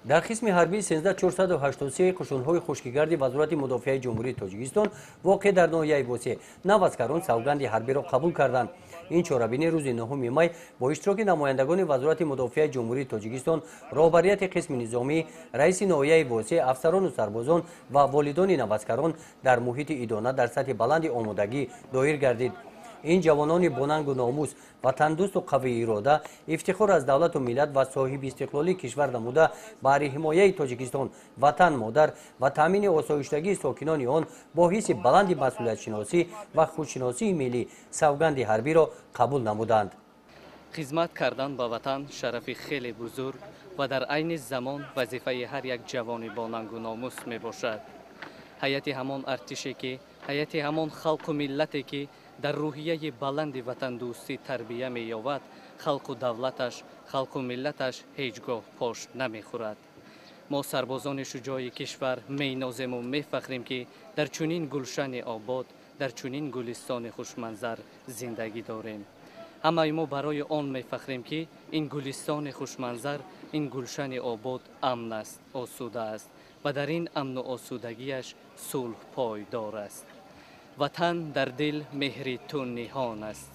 дар қисми ҳарбии 13483 қушунҳои хушкигарди вазорати мудофиаи ҷумҳурии тоҷикистон воқеъ дар ноҳияи восеъ 9 аскарон савганди ҳарбиро қабул карданд. ин чорабинӣ рӯзи 9 май бо иштироки намояндагони вазорати мудофиаи ҷумҳурии тоҷикистон, роҳбарияти қисми низомӣ, раиси ноҳияи восеъ, афсарону сарбозон ва волидони наваскарон дар муҳити идона дар сатҳи баланди омодагӣ доир гардид. ин ҷавонони бонангу номус, ватандӯсту қавии ирода, ифтихор аз давлату миллат ва соҳиби истиқлолии кишвар намуда баҳри ҳимояи Тоҷикистон, ватан модар ва таъмини осоиштагии сокинони он бо ҳисси баланди масъулиятшиносӣ ва худшиносии миллӣ савганди ҳарбиро қабул намуданд. хизмат кардан ба ватан шарафи хеле бузург ва дар айни замон вазифаи ҳар як ҷавони бонангу номус мебошад. ҳайати ҳамон артише ки ҳайати ҳамон халқу миллате ки дар рӯҳияи баланди ватандӯстӣ тарбия меёбад, халқу давлаташ, халқу миллаташ ҳеҷ гоҳ пош намехӯрад. мо сарбозони шуҷои кишвар менозему мефахрем ки дар чунин гулшани обод, дар чунин гулистони хушманзар зиндагӣ дорем. ҳамаи мо барои он мефахрем ки ин гулистони хушманзар, ин гулшани обод амн аст, осуда аст ва дар ин амну осудагиаш сулҳ пойдор аст. ватан дар дил меҳри ту ниҳон аст.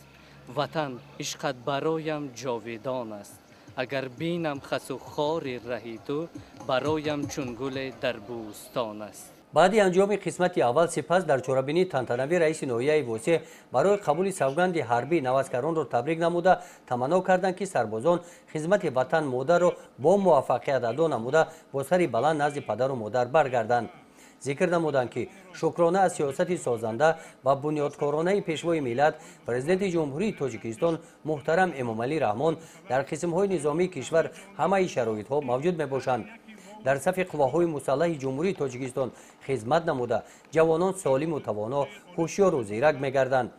ватан ишқат бароям ҷовидон аст. агар бинам хасу хори раҳи ту, бароям чун гуле дар бӯстон аст. баъди анҷоми қисмати аввал сипас дар чорабинии тантанави раиси ноҳияи восеъ барои қабули савганди ҳарбӣ наваскаронро табрик намуда таманно карданд ки сарбозон хизмати ватан модарро бо муваффақият адо намуда бо сари баланд назди падару модар баргарданд. зикр намуданд ки шукрона аз сиёсати созанда ва бунёдкоронаи пешвои миллат президенти ҷумҳурии тоҷикистон муҳтарам эмомалӣ раҳмон дар қисмҳои низомии кишвар ҳамаи шароитҳо мавҷуд мебошанд. дар сафи қувваҳои мусаллаҳи ҷумҳурии тоҷикистон хизмат намуда ҷавонон солиму тавоно, ҳушёру зирак мегарданд.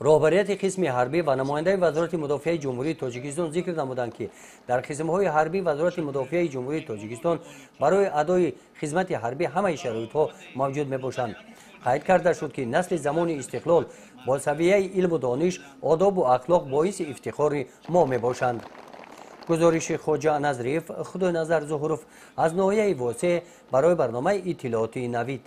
роҳбарияти қисми ҳарбӣ ва намояндаи вазорати мудофиаи ҷумҳурии тоҷикистон зикр намуданд ки дар қисмҳои ҳарбии вазорати мудофиаи ҷумҳурии тоҷикистон барои адои хизмати ҳарбӣ ҳамаи шароитҳо мавҷуд мебошанд. қайд карда шуд ки насли замони истиқлол бо савияи илму дониш, одобу ахлоқ боиси ифтихори мо мебошанд. гузориши хоҷа назриев, худойназар зуҳуров аз ноҳияи восеъ барои барномаи иттилооти навид.